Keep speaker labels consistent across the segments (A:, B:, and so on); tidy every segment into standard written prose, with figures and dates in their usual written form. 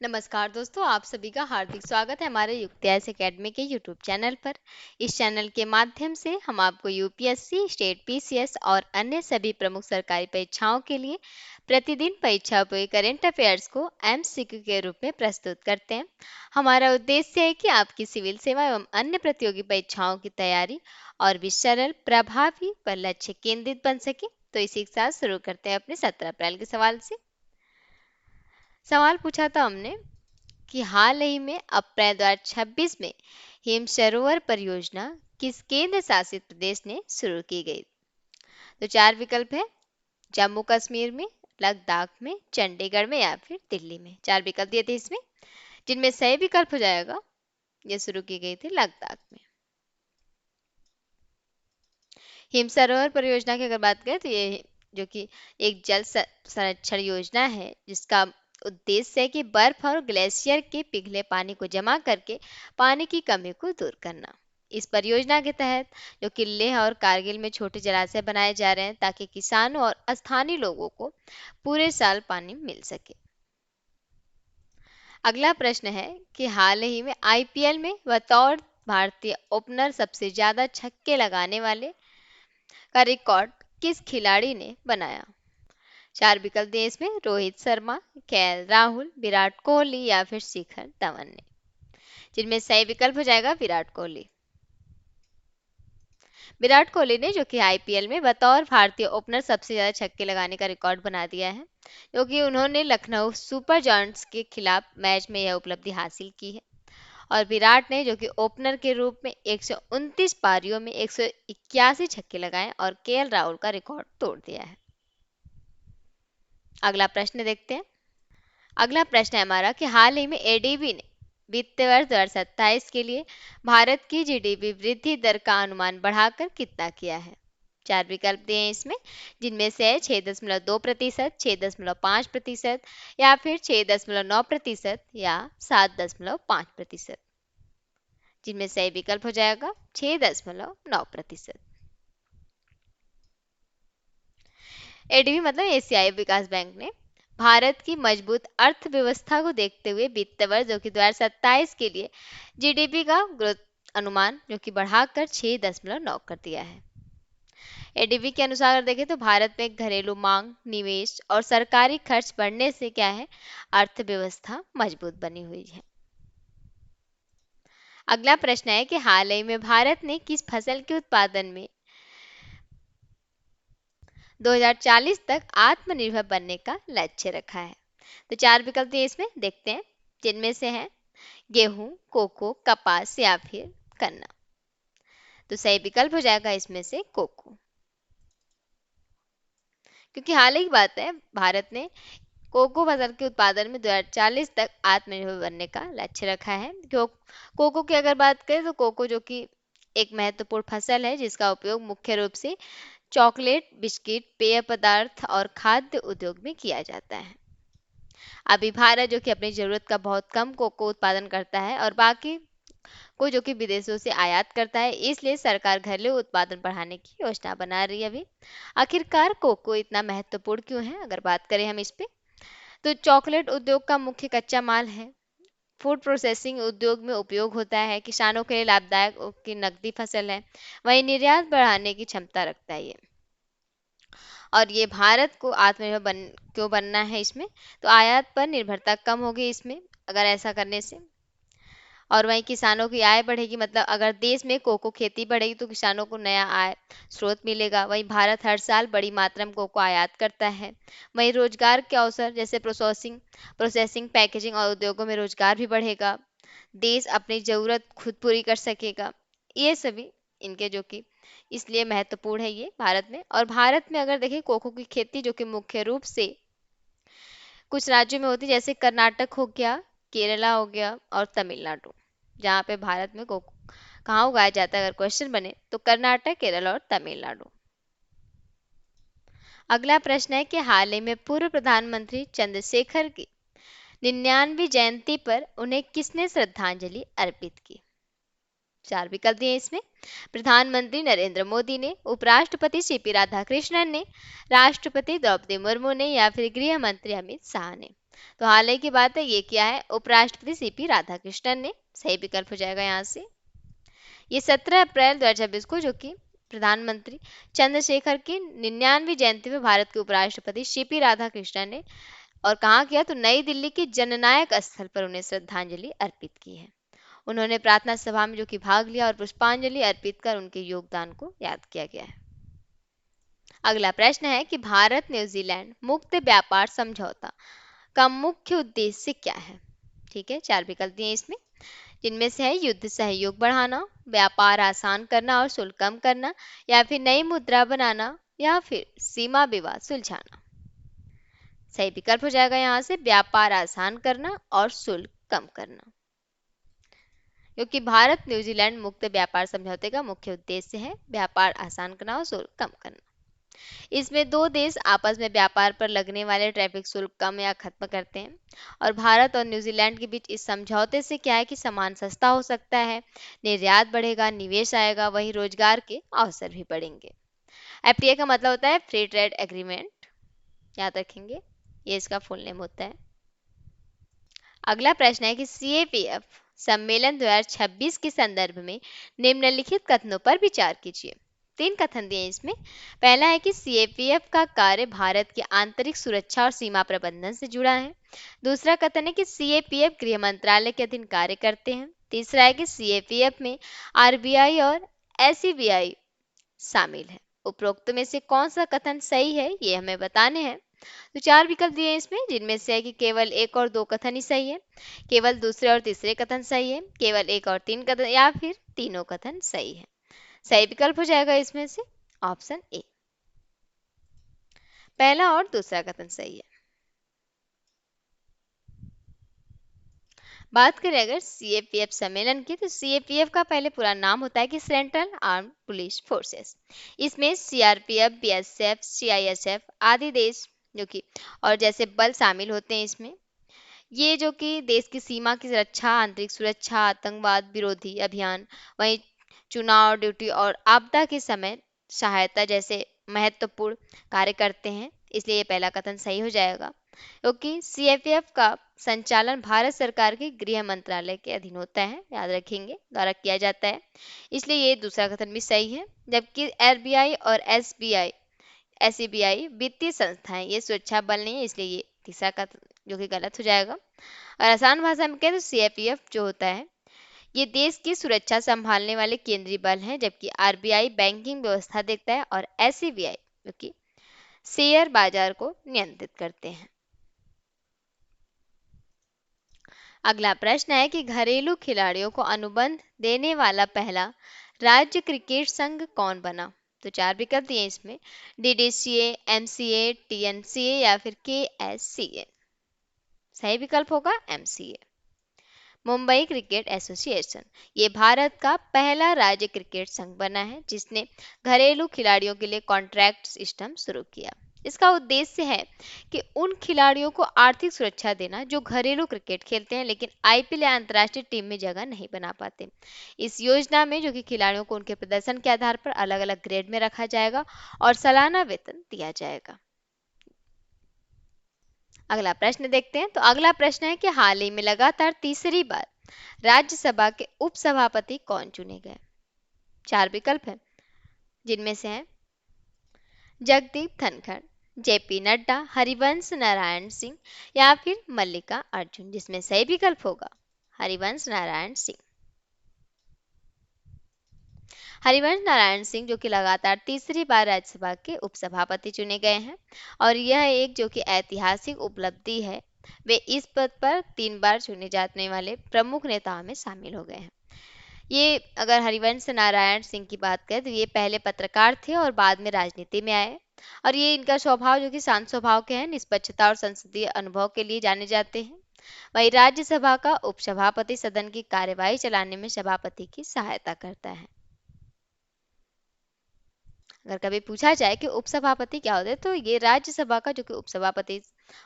A: नमस्कार दोस्तों, आप सभी का हार्दिक स्वागत है हमारे युक्तियास एकेडमी के यूट्यूब चैनल पर। इस चैनल के माध्यम से हम आपको यूपीएससी, स्टेट पीसीएस और अन्य सभी प्रमुख सरकारी परीक्षाओं के लिए प्रतिदिन परीक्षा उपयोगी करंट अफेयर्स को एमसीक्यू के रूप में प्रस्तुत करते हैं। हमारा उद्देश्य है कि आपकी सिविल सेवा एवं अन्य प्रतियोगी परीक्षाओं की तैयारी और भी सरल, प्रभावी व लक्ष्य केंद्रित बन सके। तो इसी के साथ शुरू करते हैं अपने 17 अप्रैल के सवाल से। सवाल पूछा था हमने कि हाल ही में अप्रैल 2026 में हिम सरोवर परियोजना किस केंद्र शासित प्रदेश ने शुरू की गई। तो चार विकल्प है, जम्मू कश्मीर में, लद्दाख में, चंडीगढ़ में या फिर दिल्ली में। चार विकल्प दिए थे इसमें, जिनमें सही विकल्प हो जाएगा ये शुरू की गई थी लद्दाख में। हिम सरोवर परियोजना की अगर बात करें तो ये जो कि एक जल संरक्षण योजना है, जिसका उद्देश्य है कि बर्फ और ग्लेशियर के पिघले पानी को जमा करके पानी की कमी को दूर करना। इस परियोजना के तहत जो कि लेह और कारगिल में छोटे जलाशय बनाए जा रहे हैं, ताकि किसानों और स्थानीय लोगों को पूरे साल पानी मिल सके। अगला प्रश्न है कि हाल ही में आईपीएल में बतौर भारतीय ओपनर सबसे ज्यादा छक्के लगाने वाले का रिकॉर्ड किस खिलाड़ी ने बनाया। चार विकल्प दिए इसमें, रोहित शर्मा, केएल राहुल, विराट कोहली या फिर शिखर धवन ने। जिनमें सही विकल्प हो जाएगा विराट कोहली। विराट कोहली ने जो कि आईपीएल में बतौर भारतीय ओपनर सबसे ज्यादा छक्के लगाने का रिकॉर्ड बना दिया है, क्योंकि उन्होंने लखनऊ सुपर जायंट्स के खिलाफ मैच में यह उपलब्धि हासिल की है। और विराट ने जो कि ओपनर के रूप में 129 पारियों में 181 छक्के लगाए और केएल राहुल का रिकॉर्ड तोड़ दिया है। अगला प्रश्न देखते हैं। अगला प्रश्न है हमारा कि हाल ही में एडीबी ने वित्तीय वर्ष 2027 के लिए भारत की जीडीपी वृद्धि दर का अनुमान बढ़ाकर कितना किया है। चार विकल्प दिए हैं इसमें, जिनमें से 6.2%, 6.5% या फिर 6.9% या 7.5%। जिनमें सही विकल्प हो जाएगा 6.9%। एडीबी मतलब एशियाई विकास बैंक ने भारत की मजबूत अर्थव्यवस्था को देखते हुए वित्त वर्ष जो कि 2027 के लिए जीडीपी का ग्रोथ अनुमान जो कि बढ़ाकर 6.9 कर दिया है। एडीबी के अनुसार अगर देखें तो भारत में घरेलू मांग, निवेश और सरकारी खर्च बढ़ने से क्या है, अर्थव्यवस्था मजबूत बनी हुई है। अगला प्रश्न है कि हाल ही में भारत ने किस फसल के उत्पादन में 2040 तक आत्मनिर्भर बनने का लक्ष्य रखा है। तो चार विकल्प दिए इसमें, देखते हैं। जिनमें से है गेहूं, कोको, कपास या फिर गन्ना। तो सही विकल्प हो जाएगा इसमें से कोको, क्योंकि हाल ही की बात है, भारत ने कोको फसल के उत्पादन में 2040 तक आत्मनिर्भर बनने का लक्ष्य रखा है। कोको की अगर बात करें तो कोको जो कि एक महत्वपूर्ण फसल है, जिसका उपयोग मुख्य रूप से चॉकलेट, बिस्किट, पेय पदार्थ और खाद्य उद्योग में किया जाता है। अभी भारत जो कि अपनी जरूरत का बहुत कम कोको उत्पादन करता है और बाकी को जो कि विदेशों से आयात करता है, इसलिए सरकार घरेलू उत्पादन बढ़ाने की योजना बना रही है अभी। आखिरकार कोको इतना महत्वपूर्ण क्यों है, अगर बात करें हम इस पे, तो चॉकलेट उद्योग का मुख्य कच्चा माल है, फूड प्रोसेसिंग उद्योग में उपयोग होता है, किसानों के लिए लाभदायक की नकदी फसल है, वहीं निर्यात बढ़ाने की क्षमता रखता है ये। और ये भारत को आत्मनिर्भर क्यों बनना है इसमें, तो आयात पर निर्भरता कम होगी इसमें अगर ऐसा करने से। और वहीं किसानों की आय बढ़ेगी, मतलब अगर देश में कोको खेती बढ़ेगी तो किसानों को नया आय स्रोत मिलेगा। वहीं भारत हर साल बड़ी मात्रा में कोको आयात करता है। वहीं रोजगार के अवसर जैसे प्रोसेसिंग, पैकेजिंग और उद्योगों में रोजगार भी बढ़ेगा। देश अपनी जरूरत खुद पूरी कर सकेगा। ये सभी इनके जो कि इसलिए महत्वपूर्ण है ये भारत में। और भारत में अगर देखें कोको की खेती जो कि मुख्य रूप से कुछ राज्यों में होती है, जैसे कर्नाटक हो गया, केरला हो गया और तमिलनाडु। जहाँ पे भारत में कोको कहाँ उगाया जाता है अगर क्वेश्चन बने, तो कर्नाटक, केरल और तमिलनाडु। अगला प्रश्न है कि हाल ही में पूर्व प्रधानमंत्री चंद्रशेखर की 99वीं जयंती पर उन्हें किसने श्रद्धांजलि अर्पित की। चार विकल्प दिए इसमें, प्रधानमंत्री नरेंद्र मोदी ने, उपराष्ट्रपति सीपी राधाकृष्णन ने, राष्ट्रपति द्रौपदी मुर्मू ने या फिर गृह मंत्री अमित शाह ने। तो हाल ही की बात है, ये क्या है, उपराष्ट्रपति सीपी राधाकृष्णन ने। सही विकल्प हो जाएगा यहाँ से। ये 17 अप्रैल 2026 को जो कि प्रधानमंत्री चंद्रशेखर की 99वीं जयंती में भारत के उपराष्ट्रपति सीपी राधाकृष्णन ने और कहाँ किया, तो नई दिल्ली के जननायक स्थल पर उन्हें श्रद्धांजलि अर्पित की है। उन्होंने प्रार्थना सभा में जो कि भाग लिया और पुष्पांजलि अर्पित कर उनके योगदान को याद किया गया है। अगला प्रश्न है कि भारत न्यूजीलैंड मुक्त व्यापार समझौता का मुख्य उद्देश्य क्या है। ठीक है, 4 विकल्प दिए इसमें, जिनमें से है युद्ध सहयोग बढ़ाना, व्यापार आसान करना और शुल्क कम करना, या फिर नई मुद्रा बनाना, या फिर सीमा विवाद सुलझाना। सही विकल्प हो जाएगा यहाँ से व्यापार आसान करना और शुल्क कम करना, क्योंकि भारत न्यूजीलैंड मुक्त व्यापार समझौते का मुख्य उद्देश्य है व्यापार आसान करना और शुल्क कम करना। इसमें दो देश आपस में व्यापार पर लगने वाले ट्रैफिक शुल्क कम या खत्म करते हैं। और भारत और न्यूजीलैंड के बीच इस समझौते से क्या है कि सामान सस्ता हो सकता है, निर्यात बढ़ेगा, निवेश आएगा, वहीं रोजगार के अवसर भी बढ़ेंगे। एफटीए का मतलब होता है फ्री ट्रेड एग्रीमेंट, याद रखेंगे, ये इसका फुल नेम होता है। अगला प्रश्न है कि सीएपीएफ सम्मेलन 2026 के संदर्भ में निम्नलिखित कथनों पर विचार कीजिए। 3 कथन दिए इसमें। पहला है कि सीएपीएफ का कार्य भारत की आंतरिक सुरक्षा और सीमा प्रबंधन से जुड़ा है। दूसरा कथन है कि सीएपीएफ गृह मंत्रालय के अधीन कार्य करते हैं। तीसरा है कि सीएपीएफ में आरबीआई और एसईबीआई शामिल है। उपरोक्त में से कौन सा कथन सही है, ये हमें बताने हैं। तो 4 विकल्प दिए हैं इसमें, जिनमें से है कि केवल 1 और 2 कथन ही सही है, केवल दूसरे और तीसरे कथन सही है, केवल 1 और 3 कथन, या फिर तीनों कथन सही है। सही विकल्प हो जाएगा इसमें से ऑप्शन ए, पहला और दूसरा कथन सही है। बात करें अगर सीएपीएफ सम्मेलन की, तो सीएपीएफ का पहले पूरा नाम होता है कि सेंट्रल आर्म पुलिस फोर्सेस। इसमें सीआरपीएफ, बीएसएफ, सीआईएसएफ आदि देश जो कि और जैसे बल शामिल होते हैं इसमें। ये जो कि देश की सीमा की रक्षा, आंतरिक सुरक्षा, आतंकवाद विरोधी अभियान, वहीं चुनाव ड्यूटी और आपदा के समय सहायता जैसे महत्वपूर्ण कार्य करते हैं। इसलिए ये पहला कथन सही हो जाएगा, क्योंकि सीएपीएफ का संचालन भारत सरकार के गृह मंत्रालय के अधीन होता है, याद रखेंगे, द्वारा किया जाता है। इसलिए ये दूसरा कथन भी सही है। जबकि आरबीआई और एसईबीआई वित्तीय संस्थाएं, ये सुरक्षा बल नहीं है, इसलिए ये तीसरा कथन जो कि गलत हो जाएगा। और आसान भाषा में कहें तो सीएपीएफ जो होता है ये देश की सुरक्षा संभालने वाले केंद्रीय बल हैं, जबकि आरबीआई बैंकिंग व्यवस्था देखता है और एसईबीआई जो कि शेयर बाजार को नियंत्रित करते हैं। अगला प्रश्न है कि घरेलू खिलाड़ियों को अनुबंध देने वाला पहला राज्य क्रिकेट संघ कौन बना। तो 4 विकल्प दिए इसमें, डीडीसीए, एमसीए, टीएनसीए, या फिर केएससीए। सही विकल्प होगा एमसीए, मुंबई क्रिकेट एसोसिएशन। ये भारत का पहला राज्य क्रिकेट संघ बना है जिसने घरेलू खिलाड़ियों के लिए कॉन्ट्रैक्ट सिस्टम शुरू किया। इसका उद्देश्य है कि उन खिलाड़ियों को आर्थिक सुरक्षा देना जो घरेलू क्रिकेट खेलते हैं लेकिन आईपीएल या अंतर्राष्ट्रीय टीम में जगह नहीं बना पाते। इस योजना में जो कि खिलाड़ियों को उनके प्रदर्शन के आधार पर अलग अलग ग्रेड में रखा जाएगा और सालाना वेतन दिया जाएगा। अगला प्रश्न देखते हैं। तो अगला प्रश्न है कि हाल ही में लगातार तीसरी बार राज्यसभा के उपसभापति कौन चुने गए। 4 विकल्प हैं, जिनमें से हैं जगदीप धनखड़, जेपी नड्डा, हरिवंश नारायण सिंह, या फिर मल्लिका अर्जुन, जिसमें सही विकल्प होगा हरिवंश नारायण सिंह। हरिवंश नारायण सिंह जो कि लगातार तीसरी बार राज्यसभा के उपसभापति चुने गए हैं और यह एक जो कि ऐतिहासिक उपलब्धि है। वे इस पद पर 3 बार चुने जाने वाले प्रमुख नेताओं में शामिल हो गए हैं। ये अगर हरिवंश नारायण सिंह की बात करें तो ये पहले पत्रकार थे और बाद में राजनीति में आए। और ये इनका स्वभाव जो कि शांत स्वभाव के हैं, निष्पक्षता और संसदीय अनुभव के लिए जाने जाते हैं। वही राज्यसभा का उपसभापति सदन की कार्यवाही चलाने में सभापति की सहायता करता है। अगर कभी पूछा जाए कि उपसभापति क्या होते हैं तो ये राज्यसभा का जो कि उपसभापति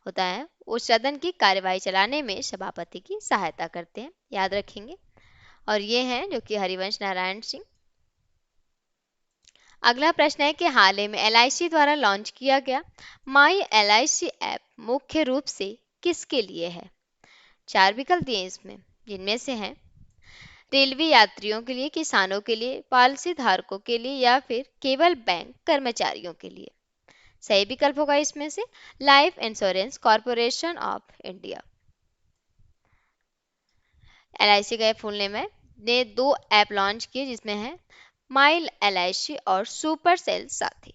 A: होता है वो सदन की कार्यवाही चलाने में सभापति की सहायता करते हैं, याद रखेंगे। और ये हैं जो कि हरिवंश नारायण सिंह। अगला प्रश्न है कि हाल ही में एलआईसी द्वारा लॉन्च किया गया माई एलआईसी ऐप मुख्य रूप से किसके लिए है? 4 विकल्प दिए इसमें, जिनमें से हैं रेलवे यात्रियों के लिए, किसानों के लिए, पॉलिसी धारकों के लिए या फिर केवल बैंक कर्मचारियों के लिए। सही विकल्प होगा इसमें से life insurance corporation of India. LIC का फुल नेम है, ने 2 ऐप लॉन्च किए जिसमें है माई एलआईसी और सुपर सेल साथी।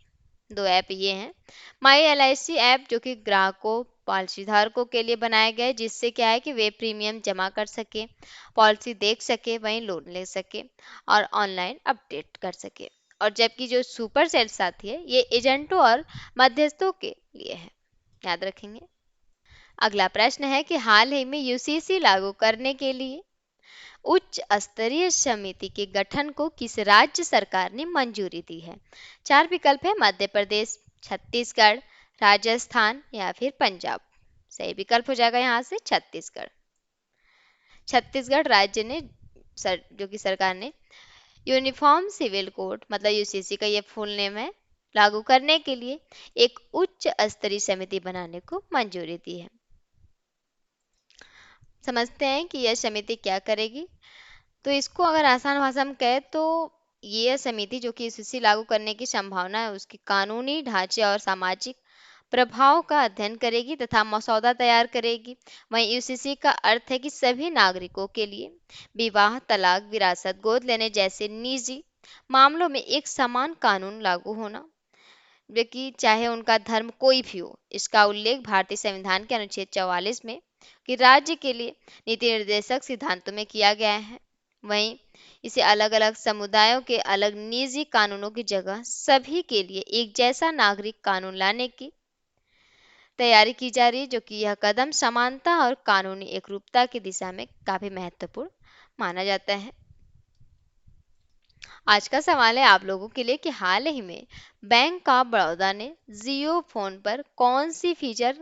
A: 2 ऐप ये हैं। माई एलआईसी ऐप जो कि ग्राहकों पॉलिसी धारकों के लिए बनाया गया है, जिससे क्या है कि वे प्रीमियम जमा कर सके, पॉलिसी देख सके, वहीं लोन ले सके और ऑनलाइन अपडेट कर सके। और जबकि जो सुपर सेल साथी है ये एजेंटों और मध्यस्थों के लिए है, याद रखेंगे। अगला प्रश्न है कि हाल ही में यूसीसी लागू करने के लिए उच्च स्तरीय समिति के गठन को किस राज्य सरकार ने मंजूरी दी है? 4 विकल्प है मध्य प्रदेश, छत्तीसगढ़, राजस्थान या फिर पंजाब। सही विकल्प हो जाएगा यहाँ से छत्तीसगढ़। छत्तीसगढ़ राज्य ने जो कि सरकार ने यूनिफॉर्म सिविल कोड मतलब यूसीसी का ये फुल नेम है, लागू करने के लिए एक उच्च स्तरीय समिति बनाने को मंजूरी दी है। समझते हैं कि यह समिति क्या करेगी। तो इसको अगर आसान भाषा में कहें तो ये समिति जो कि यूसीसी लागू करने की संभावना है उसके कानूनी ढांचे और सामाजिक प्रभाव का अध्ययन करेगी तथा मसौदा तैयार करेगी। वहीं यूसीसी का अर्थ है कि सभी नागरिकों के लिए विवाह, तलाक, विरासत, गोद लेने जैसे निजी मामलों में एक समान कानून लागू होना, जो कि चाहे उनका धर्म कोई भी हो। इसका उल्लेख भारतीय संविधान के अनुच्छेद 44 में कि राज्य के लिए नीति निर्देशक सिद्धांतों में किया गया है। वहीं इसे अलग अलग समुदायों के अलग निजी कानूनों की जगह सभी के लिए एक जैसा नागरिक कानून लाने की तैयारी की जा रही है, जो कि यह कदम समानता और कानूनी एकरूपता की दिशा में काफी महत्वपूर्ण माना जाता है। आज का सवाल है आप लोगों के लिए कि हाल ही में बैंक ऑफ बड़ौदा ने जियो फोन पर कौन सी फीचर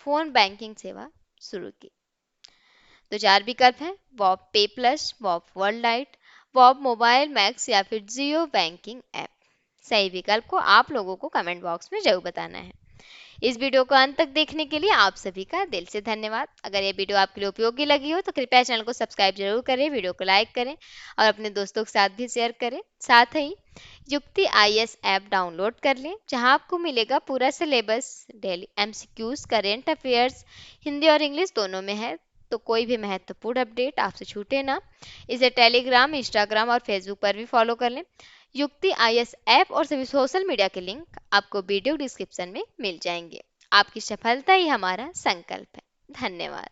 A: फोन बैंकिंग सेवा शुरू की? तो 4 विकल्प हैं वॉप पे plus, वॉप world light, वॉप mobile max या फिर जियो बैंकिंग ऐप। सही विकल्प को आप लोगों को कमेंट बॉक्स में जरूर बताना है। इस वीडियो को अंत तक देखने के लिए आप सभी का दिल से धन्यवाद। अगर ये वीडियो आपके लिए उपयोगी लगी हो तो कृपया चैनल को सब्सक्राइब जरूर करें, वीडियो को लाइक करें और अपने दोस्तों के साथ भी शेयर करें। साथ ही युक्ति आईएएस ऐप डाउनलोड कर लें, जहां आपको मिलेगा पूरा syllabus, daily MCQs, current affairs Hindi और इंग्लिश दोनों में है, तो कोई भी महत्वपूर्ण अपडेट आपसे छूटे ना। इसे टेलीग्राम, इंस्टाग्राम और फेसबुक पर भी फॉलो कर लें। युक्ति आईएएस ऐप और सभी सोशल मीडिया के लिंक आपको वीडियो डिस्क्रिप्शन में मिल जाएंगे। आपकी सफलता ही हमारा संकल्प है। धन्यवाद।